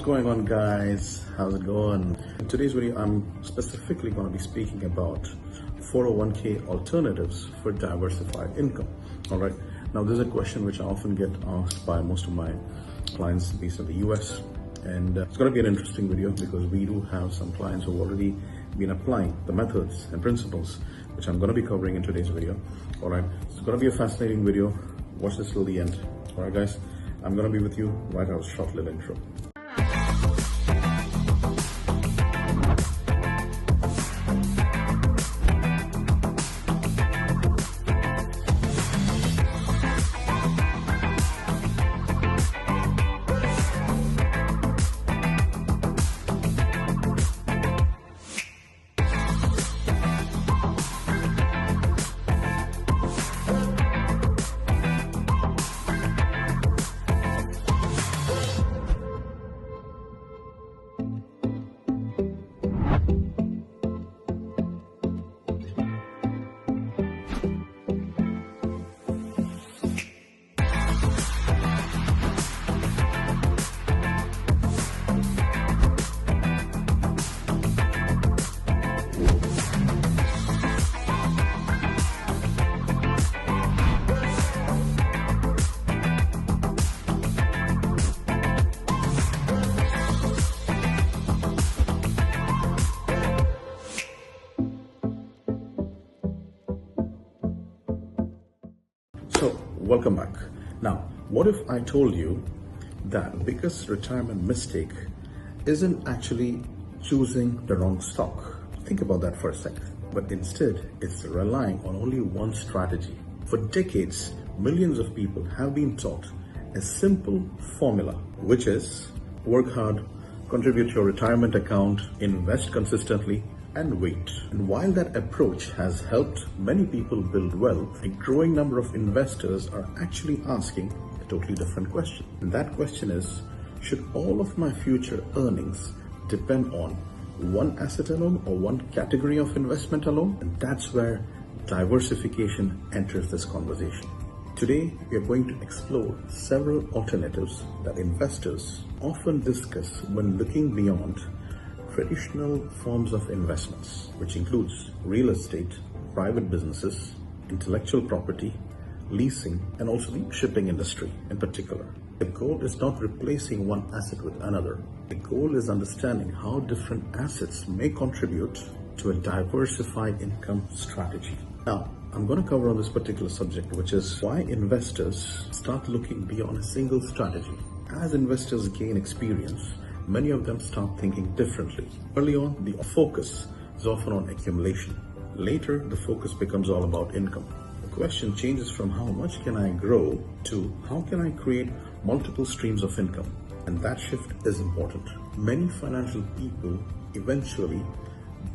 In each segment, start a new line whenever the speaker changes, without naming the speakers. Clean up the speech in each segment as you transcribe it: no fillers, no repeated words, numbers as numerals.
What's going on, guys? How's it going? In today's video, I'm specifically going to be speaking about 401k alternatives for diversified income. All right. Now, this is a question which I often get asked by most of my clients based in the US. And it's going to be an interesting video because we do have some clients who've already been applying the methods and principles, which I'm going to be covering in today's video. All right. It's going to be a fascinating video. Watch this till the end. All right, guys. I'm going to be with you right after a short little intro. So, welcome back. Now, what if I told you that the biggest retirement mistake isn't actually choosing the wrong stock? Think about that for a second. But instead, it's relying on only one strategy. For decades, millions of people have been taught a simple formula, which is work hard, contribute to your retirement account, invest consistently, and wait. And while that approach has helped many people build wealth, a growing number of investors are actually asking a totally different question. And that question is, should all of my future earnings depend on one asset alone or one category of investment alone? And that's where diversification enters this conversation. Today, we are going to explore several alternatives that investors often discuss when looking beyond traditional forms of investments, which includes real estate, private businesses, intellectual property, leasing, and also the shipping industry in particular. The goal is not replacing one asset with another. The goal is understanding how different assets may contribute to a diversified income strategy. Now, I'm going to cover on this particular subject, which is why investors start looking beyond a single strategy. As investors gain experience, many of them start thinking differently. Early on, the focus is often on accumulation. Later, the focus becomes all about income. The question changes from how much can I grow to how can I create multiple streams of income. And that shift is important. Many financial people eventually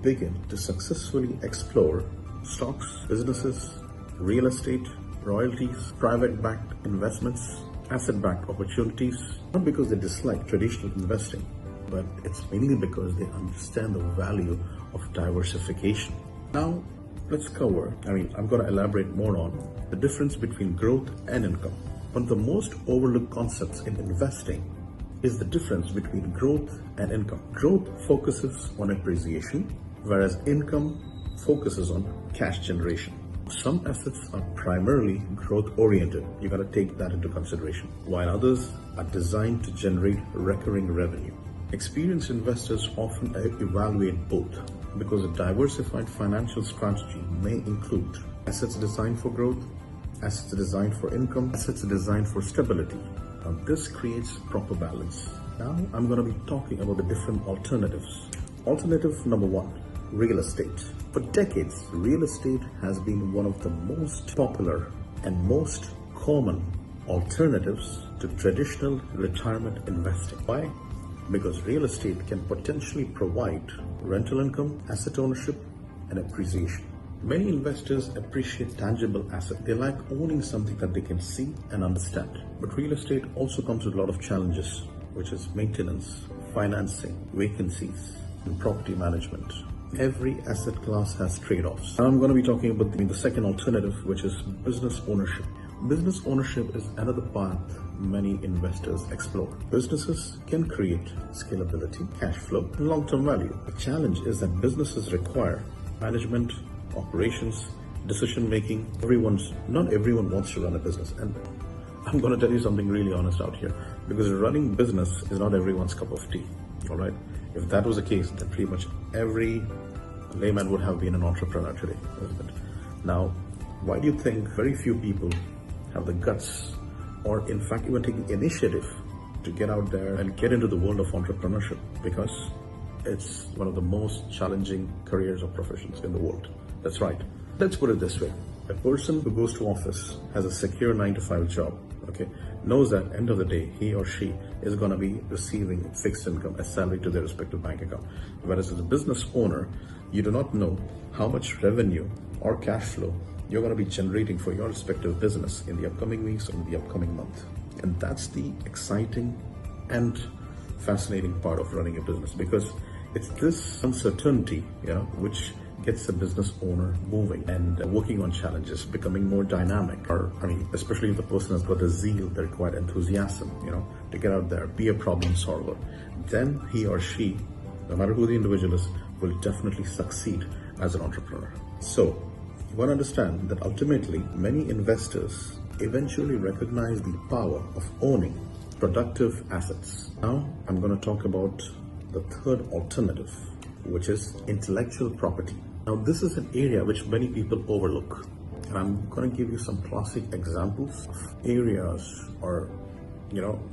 begin to successfully explore stocks, businesses, real estate, royalties, private-backed investments, asset-backed opportunities, not because they dislike traditional investing, but it's mainly because they understand the value of diversification. Now, let's cover, I'm going to elaborate more on the difference between growth and income. One of the most overlooked concepts in investing is the difference between growth and income. Growth focuses on appreciation, whereas income focuses on cash generation. Some assets are primarily growth-oriented. You got to take that into consideration, while others are designed to generate recurring revenue. Experienced investors often evaluate both because a diversified financial strategy may include assets designed for growth, assets designed for income, assets designed for stability. Now, this creates proper balance. Now, I'm going to be talking about the different alternatives. Alternative number one, real estate. For decades, real estate has been one of the most popular and most common alternatives to traditional retirement investing. Why? Because real estate can potentially provide rental income, asset ownership, and appreciation. Many investors appreciate tangible assets. They like owning something that they can see and understand. But real estate also comes with a lot of challenges, which is maintenance, financing, vacancies, and property management. Every asset class has trade-offs. Now I'm going to be talking about the second alternative, which is business ownership. Business ownership is another path many investors explore. Businesses can create scalability, cash flow, and long-term value. The challenge is that businesses require management, operations, decision-making. Not everyone wants to run a business. And I'm going to tell you something really honest out here, because running business is not everyone's cup of tea. All right. If that was the case, then pretty much every layman would have been an entrepreneur today, isn't it? Now, why do you think very few people have the guts, or in fact even taking initiative to get out there and get into the world of entrepreneurship? Because it's one of the most challenging careers or professions in the world. That's right. Let's put it this way. A person who goes to office, has a secure 9-to-5 job, okay, knows that end of the day, he or she is going to be receiving fixed income, a salary to their respective bank account. Whereas as a business owner, you do not know how much revenue or cash flow you're going to be generating for your respective business in the upcoming weeks or in the upcoming month. And that's the exciting and fascinating part of running a business, because it's this uncertainty, which gets a business owner moving and working on challenges, becoming more dynamic, especially if the person has got the zeal, the required enthusiasm, to get out there, be a problem solver. Then he or she, no matter who the individual is, will definitely succeed as an entrepreneur. So you want to understand that ultimately many investors eventually recognize the power of owning productive assets. Now I'm going to talk about the third alternative, which is intellectual property. Now this is an area which many people overlook, and I'm going to give you some classic examples of areas or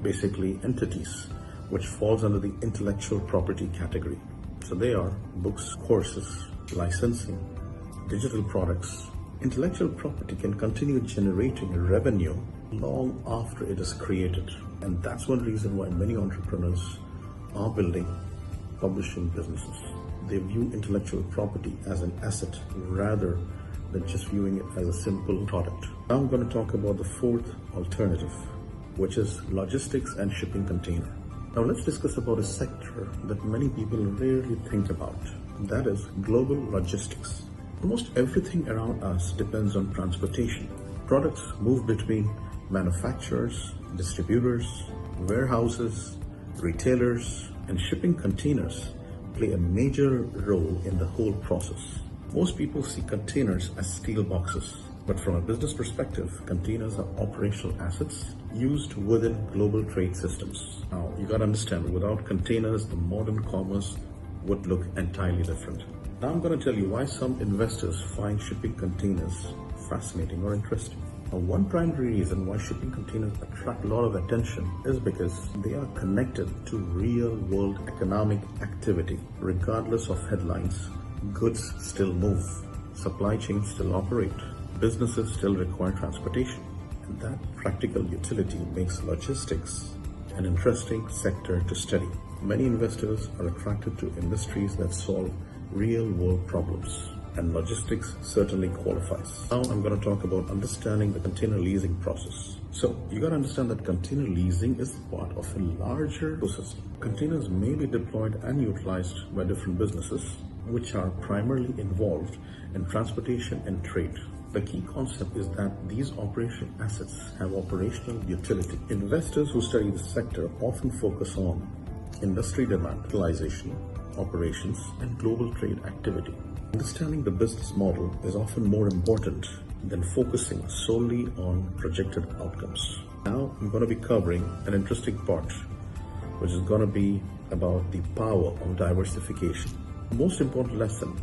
basically entities which falls under the intellectual property category. So they are books, courses, licensing, digital products. Intellectual property can continue generating revenue long after it is created, and that's one reason why many entrepreneurs are building publishing businesses. They view intellectual property as an asset rather than just viewing it as a simple product. Now I'm going to talk about the fourth alternative, which is logistics and shipping container. Now let's discuss about a sector that many people rarely think about. That is global logistics. Almost everything around us depends on transportation. Products move between manufacturers, distributors, warehouses, retailers, and shipping containers play a major role in the whole process. Most people see containers as steel boxes, but from a business perspective, containers are operational assets used within global trade systems. Now, you gotta understand, without containers, the modern commerce would look entirely different. Now I'm gonna tell you why some investors find shipping containers fascinating or interesting. Now, one primary reason why shipping containers attract a lot of attention is because they are connected to real-world economic activity. Regardless of headlines, goods still move, supply chains still operate, businesses still require transportation, and that practical utility makes logistics an interesting sector to study. Many investors are attracted to industries that solve real-world problems, and logistics certainly qualifies. Now I'm going to talk about understanding the container leasing process. So you got to understand that container leasing is part of a larger ecosystem. Containers may be deployed and utilized by different businesses, which are primarily involved in transportation and trade. The key concept is that these operational assets have operational utility. Investors who study this sector often focus on industry demand, utilization, operations, and global trade activity. Understanding the business model is often more important than focusing solely on projected outcomes. Now I'm going to be covering an interesting part, which is going to be about the power of diversification. The most important lesson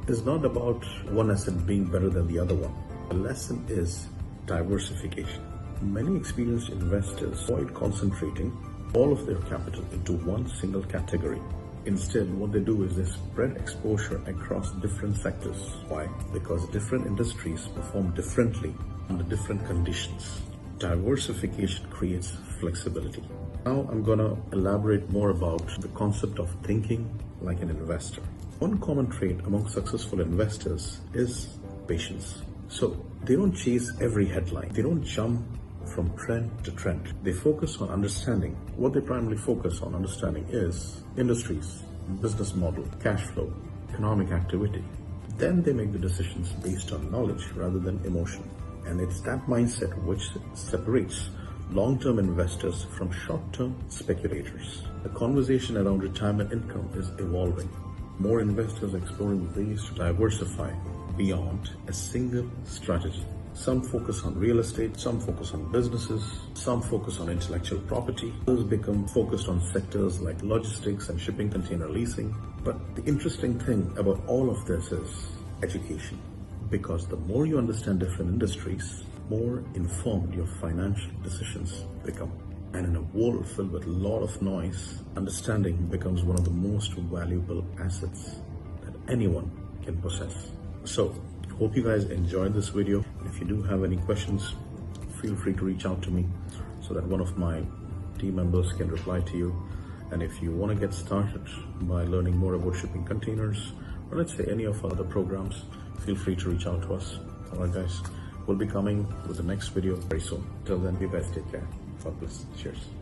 is not about one asset being better than the other one. The lesson is diversification. Many experienced investors avoid concentrating all of their capital into one single category. Instead, what they do is they spread exposure across different sectors. Why? Because different industries perform differently under different conditions. Diversification creates flexibility. Now I'm going to elaborate more about the concept of thinking like an investor. One common trait among successful investors is patience. So they don't chase every headline. They don't jump from trend to trend. They focus on understanding. What they primarily focus on understanding is industries, business model, cash flow, economic activity. Then they make the decisions based on knowledge rather than emotion. And it's that mindset which separates long-term investors from short-term speculators. The conversation around retirement income is evolving. More investors are exploring ways to diversify beyond a single strategy. Some focus on real estate, some focus on businesses, some focus on intellectual property. Others become focused on sectors like logistics and shipping container leasing. But the interesting thing about all of this is education. Because the more you understand different industries, more informed your financial decisions become. And in a world filled with a lot of noise, understanding becomes one of the most valuable assets that anyone can possess. So, hope you guys enjoyed this video. If you do have any questions, feel free to reach out to me so that one of my team members can reply to you. And if you want to get started by learning more about shipping containers, or let's say any of our other programs, feel free to reach out to us. Alright guys, we'll be coming with the next video very soon. Till then, you guys take care. God bless. Cheers.